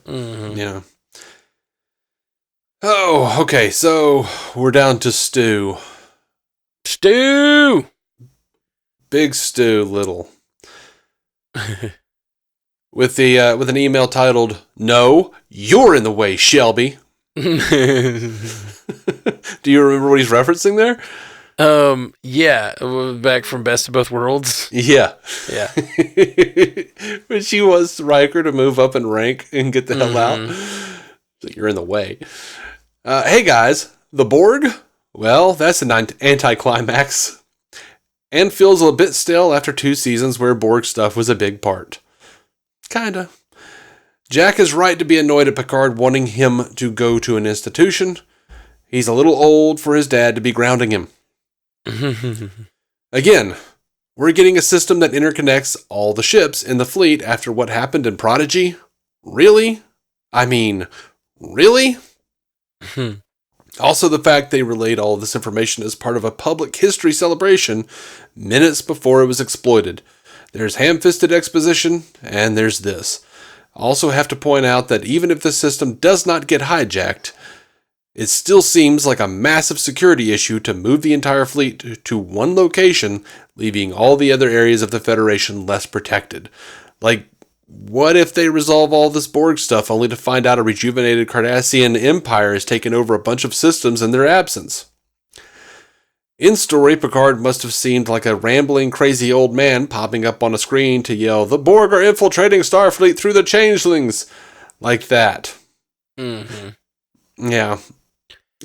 Oh, okay. So we're down to Stu. Big Stu Little. with an email titled, "No, you're in the way, Shelby." Do you remember what he's referencing there? Yeah, back from Best of Both Worlds. Yeah. Yeah. When she wants Riker to move up in rank and get the hell out. So you're in the way. Hey guys, the Borg? Well, that's an anticlimax. And feels a bit stale after 2 seasons where Borg stuff was a big part. Kinda. Jack is right to be annoyed at Picard wanting him to go to an institution. He's a little old for his dad to be grounding him. Again, we're getting a system that interconnects all the ships in the fleet after what happened in Prodigy? Really? I mean, really? Also, the fact they relayed all of this information as part of a public history celebration minutes before it was exploited. There's ham-fisted exposition, and there's this. Also have to point out that even if the system does not get hijacked, it still seems like a massive security issue to move the entire fleet to one location, leaving all the other areas of the Federation less protected. What if they resolve all this Borg stuff only to find out a rejuvenated Cardassian empire has taken over a bunch of systems in their absence? In story, Picard must have seemed like a rambling, crazy old man popping up on a screen to yell, "The Borg are infiltrating Starfleet through the changelings!" Like that. Yeah.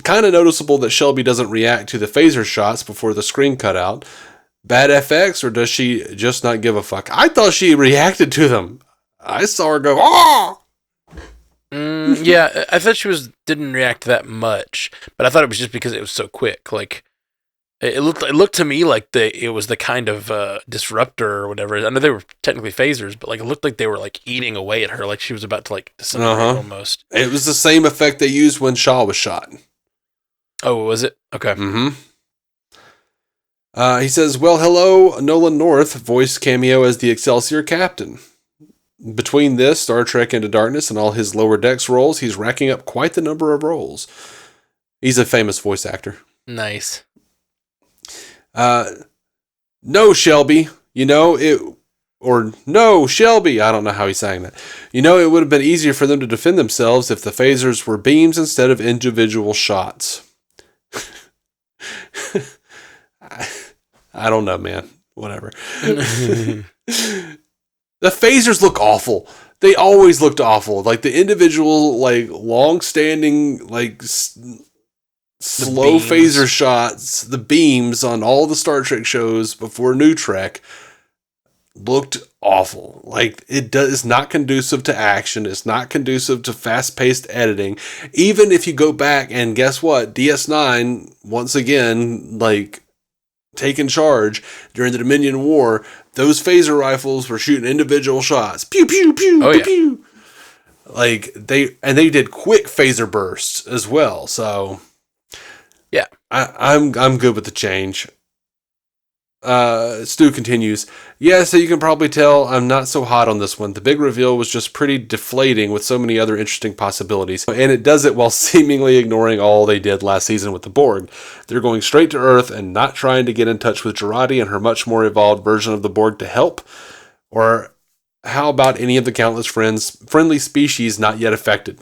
Kind of noticeable that Shelby doesn't react to the phaser shots before the screen cut out. Bad FX, or does she just not give a fuck? I thought she reacted to them. I saw her go, "Oh!" Yeah, I thought she didn't react that much, but I thought it was just because it was so quick. It looked to me like it was the kind of disruptor or whatever. I know they were technically phasers, but it looked like they were eating away at her, like she was about to disintegrate almost. It was the same effect they used when Shaw was shot. Oh, was it? Okay. He says, "Well, hello, Nolan North, voice cameo as the Excelsior captain. Between this, Star Trek Into Darkness, and all his Lower Decks roles, he's racking up quite the number of roles. He's a famous voice actor." Nice. No, Shelby, no, Shelby, I don't know how he's saying that. It would have been easier for them to defend themselves if the phasers were beams instead of individual shots. I don't know, man. Whatever. The phasers look awful. They always looked awful. The individual, long-standing, slow phaser shots, the beams on all the Star Trek shows before New Trek looked awful. It is not conducive to action. It's not conducive to fast-paced editing. Even if you go back and guess what? DS9, once again, taken charge during the Dominion War, those phaser rifles were shooting individual shots. Pew, pew, pew, Oh, pew, yeah. pew. Like, they did quick phaser bursts as well. So, Yeah. I'm good with the change. Stu continues, yeah, so you can probably tell I'm not so hot on this one. The big reveal was just pretty deflating with so many other interesting possibilities. And it does it while seemingly ignoring all they did last season with the Borg. They're going straight to Earth and not trying to get in touch with Jurati and her much more evolved version of the Borg to help. Or how about any of the countless friendly species not yet affected?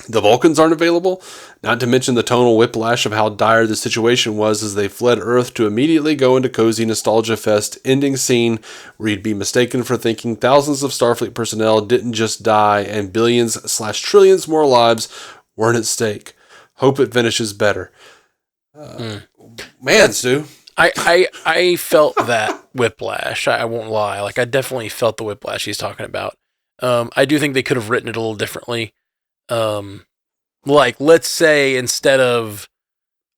The Vulcans aren't available, not to mention the tonal whiplash of how dire the situation was as they fled Earth to immediately go into cozy nostalgia fest ending scene where you'd be mistaken for thinking thousands of Starfleet personnel didn't just die and billions/trillions more lives weren't at stake. Hope it finishes better. Man, Stu. I felt that whiplash. I won't lie. Like, I definitely felt the whiplash he's talking about. I do think they could have written it a little differently. Like, let's say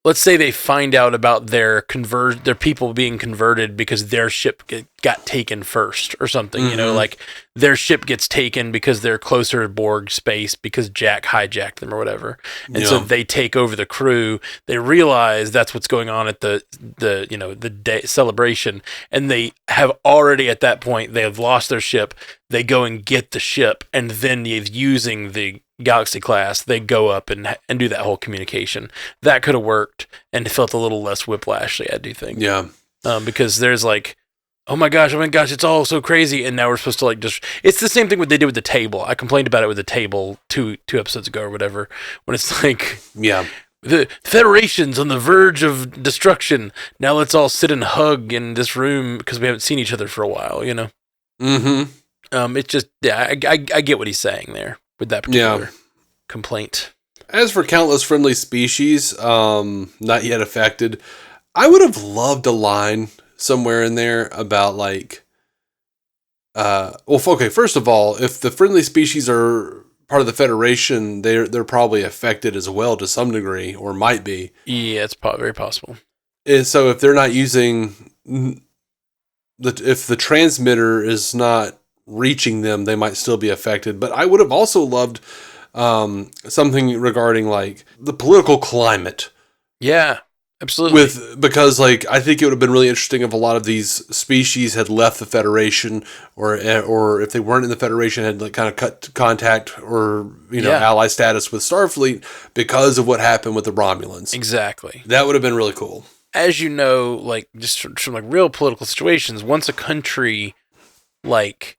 they find out about their people being converted because their ship got taken first or something, you know, like their ship gets taken because they're closer to Borg space because Jack hijacked them or whatever. And so they take over the crew. They realize that's what's going on at the day celebration. And they have already at that point, they have lost their ship. They go and get the ship. And then using the Galaxy class, they go up and do that whole communication. That could have worked and it felt a little less whiplashly, I do think. Yeah. Because there's like, oh my gosh, it's all so crazy. And now we're supposed to like it's the same thing what they did with the table. I complained about it with the table two episodes ago or whatever, when it's like, yeah, the Federation's on the verge of destruction. Now let's all sit and hug in this room because we haven't seen each other for a while, you know? Mm-hmm. It's just, yeah, I get what he's saying there with that particular complaint. As for countless friendly species, not yet affected, I would have loved a line somewhere in there about like, first of all, if the friendly species are part of the Federation, they're probably affected as well to some degree, or might be. Yeah, it's very possible. And so if they're not using if the transmitter is not reaching them, they might still be affected. But I would have also loved something regarding like the political climate. Yeah, absolutely. Because like I think it would have been really interesting if a lot of these species had left the Federation, or if they weren't in the Federation, had like kind of cut contact or ally status with Starfleet because of what happened with the Romulans. Exactly. That would have been really cool. As you know, like just from like real political situations, once a country like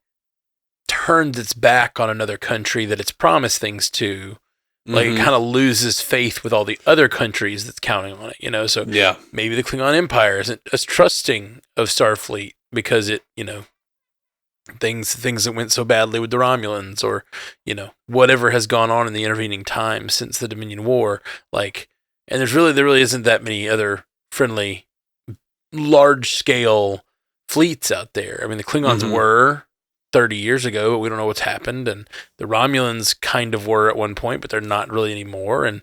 turns its back on another country that it's promised things to, like it kind of loses faith with all the other countries that's counting on it, you know? So maybe the Klingon Empire isn't as trusting of Starfleet because it, things that went so badly with the Romulans, or, whatever has gone on in the intervening time since the Dominion War. Like, and there really isn't that many other friendly, large scale fleets out there. I mean, the Klingons were 30 years ago, but we don't know what's happened. And the Romulans kind of were at one point, but they're not really anymore. And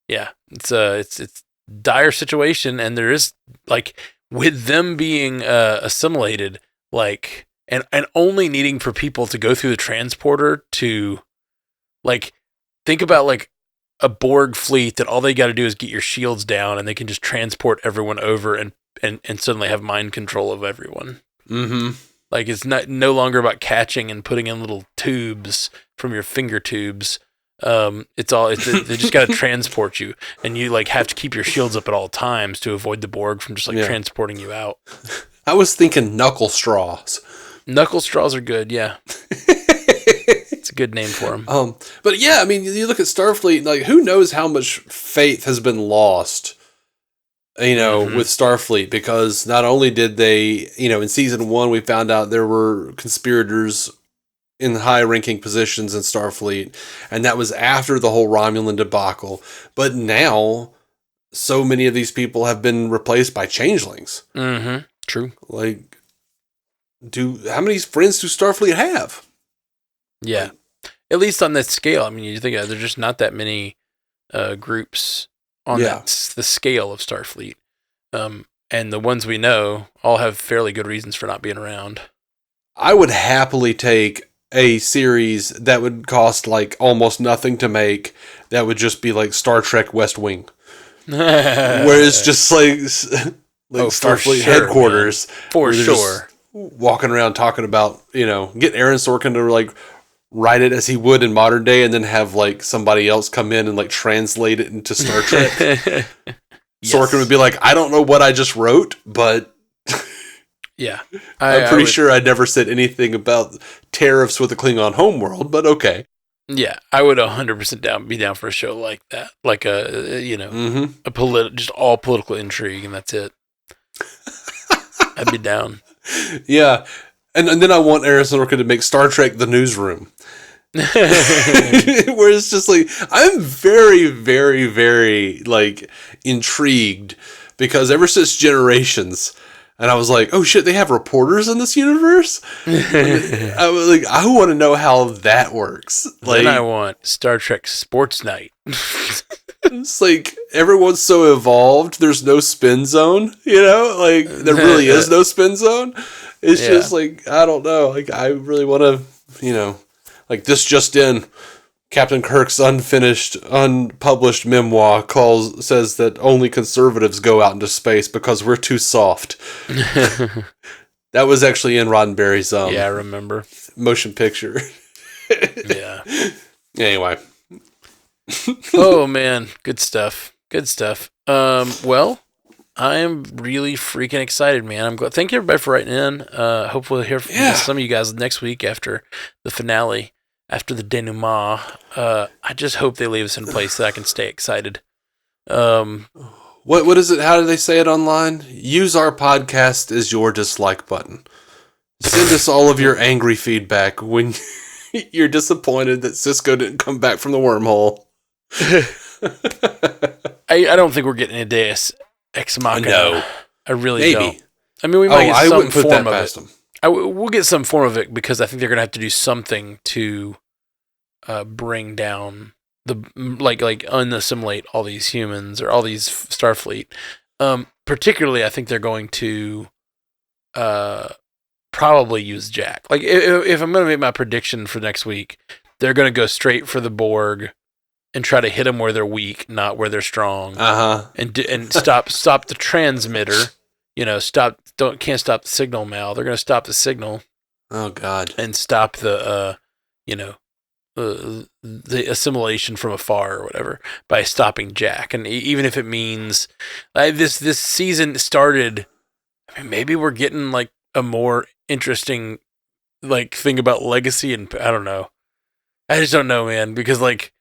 yeah, it's dire situation. And there is like, with them being assimilated, like, and only needing for people to go through the transporter to, like, think about like a Borg fleet that all they got to do is get your shields down and they can just transport everyone over and suddenly have mind control of everyone. Mm-hmm. Like, it's no longer about catching and putting in little tubes from your finger tubes. They just got to transport you, and you like have to keep your shields up at all times to avoid the Borg from just like transporting you out. I was thinking knuckle straws. Knuckle straws are good, yeah. It's a good name for them. But yeah, I mean, you look at Starfleet, like who knows how much faith has been lost, with Starfleet, because not only did they, in season 1, we found out there were conspirators in high-ranking positions in Starfleet, and that was after the whole Romulan debacle. But now, so many of these people have been replaced by changelings. Mm-hmm. True. Like, how many friends do Starfleet have? Yeah. Like, at least on that scale. I mean, you think there's just not that many groups on the scale of Starfleet. And and the ones we know all have fairly good reasons for not being around. I would happily take a series that would cost like almost nothing to make. That would just be like Star Trek West Wing, where it's just like Starfleet headquarters, man. For sure. Walking around talking about, get Aaron Sorkin to like write it as he would in modern day, and then have like somebody else come in and like translate it into Star Trek. Yes. Sorkin would be like, I don't know what I just wrote, but yeah, I'm pretty sure I never said anything about tariffs with the Klingon homeworld, but okay. Yeah, I would 100% be down for a show like that, like just all political intrigue, and that's it. I'd be down. Yeah, and then I want Aaron Sorkin to make Star Trek: The Newsroom, where it's just like, I'm very, very, very like intrigued, because ever since Generations. And I was like, oh shit, they have reporters in this universe? I was like, I want to know how that works. Like, then I want Star Trek Sports Night. It's like, everyone's so evolved, there's no spin zone, Like, there really is no spin zone. It's just like, I don't know. Like, I really want to, like this just in, Captain Kirk's unpublished memoir says that only conservatives go out into space because we're too soft. That was actually in Roddenberry's I remember. Motion picture. Yeah. Anyway. Oh man, good stuff. Good stuff. Well, I am really freaking excited, man. Thank you everybody for writing in. Hopefully we'll hear from some of you guys next week after the finale. After the denouement, I just hope they leave us in a place that I can stay excited. What is it? How do they say it online? Use our podcast as your dislike button. Send us all of your angry feedback when you're disappointed that Cisco didn't come back from the wormhole. I don't think we're getting a Deus Ex Machina. No. I really don't. I mean, we might get some form of it. Them. We'll get some form of it, because I think they're going to have to do something to bring down like unassimilate all these humans or all these Starfleet. Particularly, I think they're going to probably use Jack. Like, if I'm going to make my prediction for next week, they're going to go straight for the Borg and try to hit them where they're weak, not where they're strong. And stop the transmitter. Can't stop the signal, Mal. They're going to stop the signal. Oh God. And stop the the assimilation from afar or whatever by stopping Jack. And even if it means this season started, I mean, maybe we're getting like a more interesting like thing about legacy, and I don't know. I just don't know, man, because like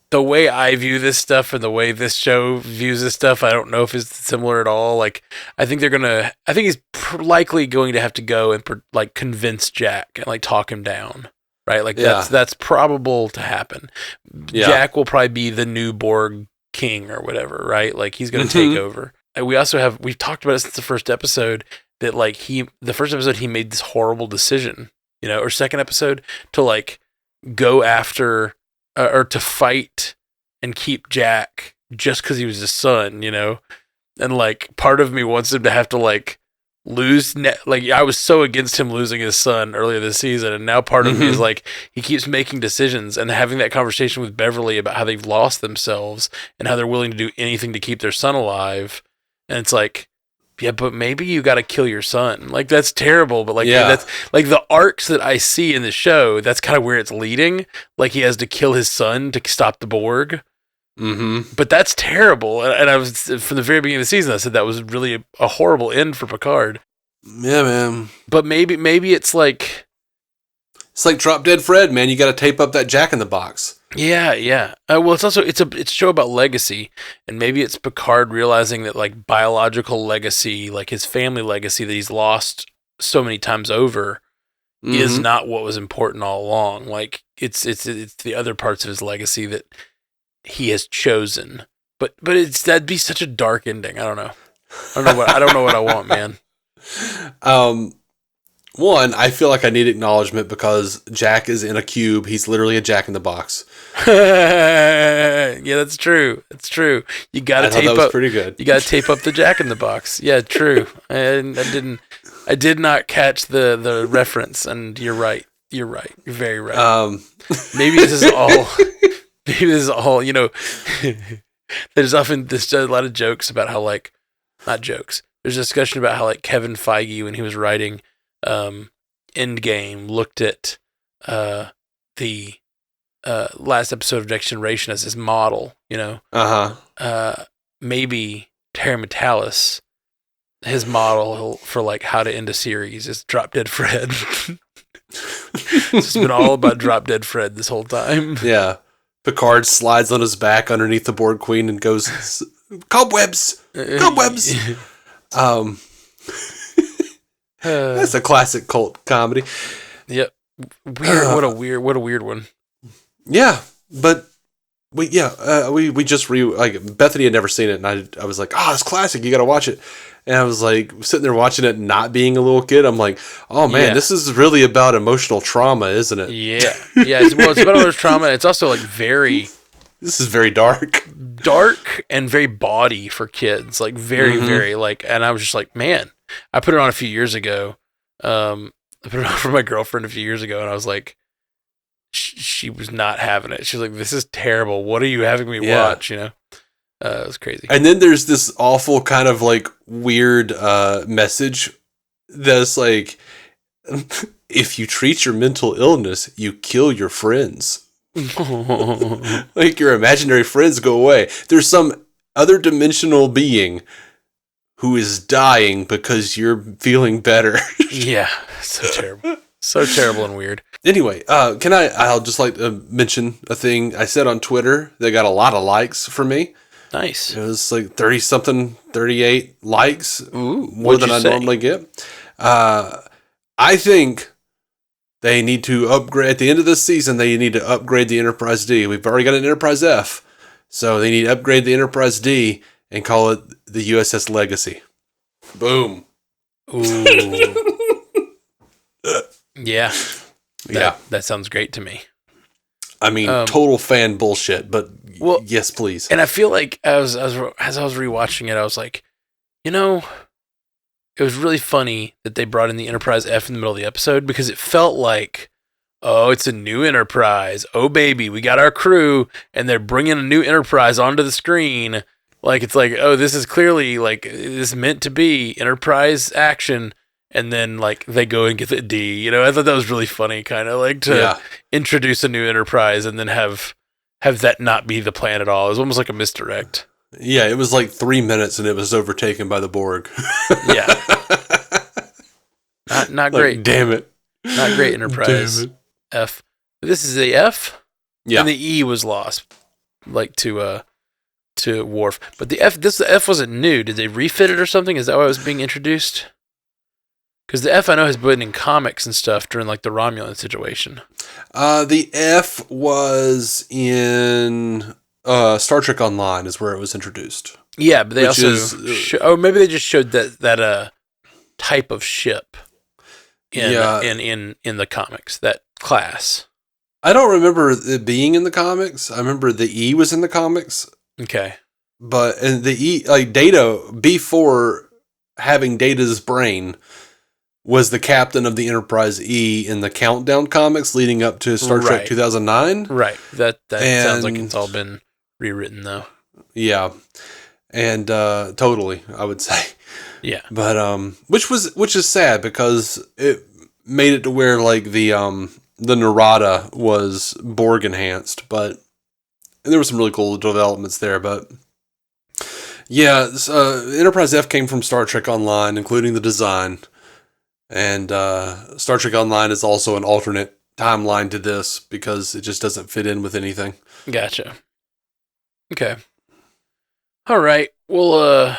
the way I view this stuff and the way this show views this stuff, I don't know if it's similar at all. Like, I think he's likely going to have to go and like convince Jack and like talk him down, right? Like that's probable to happen. Yeah. Jack will probably be the new Borg king or whatever, right? Like he's going to take over. And we've talked about it since the first episode that like the first episode he made this horrible decision, or second episode to like go after or to fight and keep Jack just because he was his son, and like part of me wants him to have to like lose. Like I was so against him losing his son earlier this season, and now part of me is like he keeps making decisions and having that conversation with Beverly about how they've lost themselves and how they're willing to do anything to keep their son alive, and it's like, yeah, but maybe you got to kill your son. Like that's terrible, but like that's like the arcs that I see in the show. That's kind of where it's leading. Like he has to kill his son to stop the Borg. But that's terrible. And I was from the very beginning of the season. I said that was really a horrible end for Picard. Yeah, man. But maybe it's like Drop Dead Fred, man. You got to tape up that Jack in the Box. Yeah. Well, it's a show about legacy, and maybe it's Picard realizing that like biological legacy, like his family legacy that he's lost so many times over, is not what was important all along. Like it's the other parts of his legacy that he has chosen. But that'd be such a dark ending. I don't know. I don't know what I want, man. One, I feel like I need acknowledgement because Jack is in a cube. He's literally a Jack in the Box. Yeah, that's true. It's true. You got to tape that was up. Pretty good. You got to tape up the Jack in the Box. Yeah, true. And I did not catch the reference. And you're right. You're right. You're very right. Maybe this is all. Maybe this is all. There's a lot of jokes about how not jokes. There's a discussion about how Kevin Feige, when he was writing Endgame, looked at the last episode of Next Generation as his model. Maybe Terry Matalas, his model for how to end a series is Drop Dead Fred. It's been all about Drop Dead Fred this whole time. Yeah. Picard slides on his back underneath the Borg Queen and goes, "Cobwebs! Cobwebs!" That's a classic cult comedy. Yep. Weird. What a weird one. Yeah, but we just Bethany had never seen it, and I was like, "Oh, it's classic. You got to watch it." And I was sitting there watching it, not being a little kid. I'm like, "Oh man, This is really about emotional trauma, isn't it?" Yeah, yeah. It's about emotional trauma. It's also very. This is very dark And very body for kids. Very, very And I was just like, man. I put it on a few years ago. I put it on for my girlfriend a few years ago, and I was like, she was not having it. She was like, "This is terrible. What are you having me watch?" It was crazy. And then there's this awful kind of weird message that's if you treat your mental illness, you kill your friends. Your imaginary friends go away. There's some other dimensional being who is dying because you're feeling better. Yeah, so terrible. So terrible and weird. Anyway, I'll just like to mention a thing I said on Twitter that got a lot of likes for me. Nice. It was 30-something, 38 likes. Ooh, more than I normally get. I think they need to upgrade, at the end of this season, they need to upgrade the Enterprise D. We've already got an Enterprise F, so they need to upgrade the Enterprise D and call it the USS Legacy. Boom. Ooh. Yeah. That sounds great to me. I mean, total fan bullshit, but yes, please. And I feel like as I was rewatching it, I was like, it was really funny that they brought in the Enterprise F in the middle of the episode because it felt like, oh, it's a new Enterprise. Oh, baby, we got our crew, and they're bringing a new Enterprise onto the screen. Oh, this is clearly this is meant to be Enterprise action. And then they go and get the D. I thought that was really funny, kind of to introduce a new Enterprise and then have that not be the plan at all. It was almost like a misdirect. Yeah, it was 3 minutes and it was overtaken by the Borg. Yeah. Not great. Damn it. Not great, Enterprise F. This is the F? Yeah. And the E was lost, to Worf. But the F wasn't new. Did they refit it or something? Is that why it was being introduced? Because the F I know has been in comics and stuff during the Romulan situation. The F was in Star Trek Online is where it was introduced. Yeah, but they maybe they just showed that type of ship in the comics, that class. I don't remember it being in the comics. I remember the E was in the comics. Okay. But and the E Data, before having Data's brain, was the captain of the Enterprise E in the Countdown comics leading up to Star Trek 2009. Right. That sounds like it's all been rewritten, though. Yeah. And totally, I would say. Yeah. But which is sad because it made it to where the Narada was Borg enhanced, but there were some really cool developments there, but yeah, Enterprise F came from Star Trek Online, including the design. And Star Trek Online is also an alternate timeline to this because it just doesn't fit in with anything. Gotcha. Okay. All right. Well,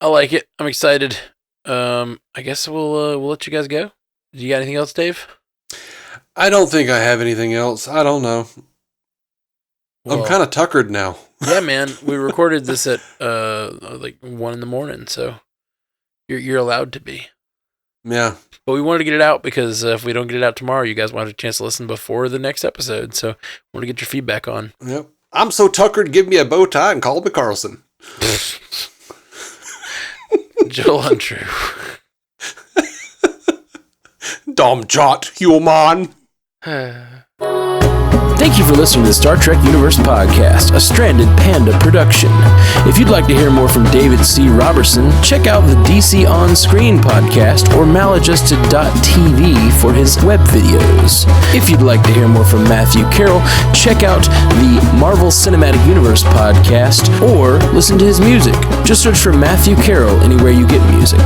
I like it. I'm excited. I guess we'll let you guys go. Do you got anything else, Dave? I don't think I have anything else. I don't know. Well, I'm kind of tuckered now. Yeah, man. We recorded this at 1 a.m, so you're allowed to be. Yeah. But we wanted to get it out because if we don't get it out tomorrow, you guys will have a chance to listen before the next episode. So I want to get your feedback on. Yep. I'm so tuckered, give me a bow tie and call me Carlson. Joel Untrue. Dom Jot, human. Thank you for listening to the Star Trek Universe Podcast, a Stranded Panda production. If you'd like to hear more from David C. Robertson, check out the DC On Screen podcast or maladjusted.tv for his web videos. If you'd like to hear more from Matthew Carroll, check out the Marvel Cinematic Universe podcast or listen to his music. Just search for Matthew Carroll anywhere you get music.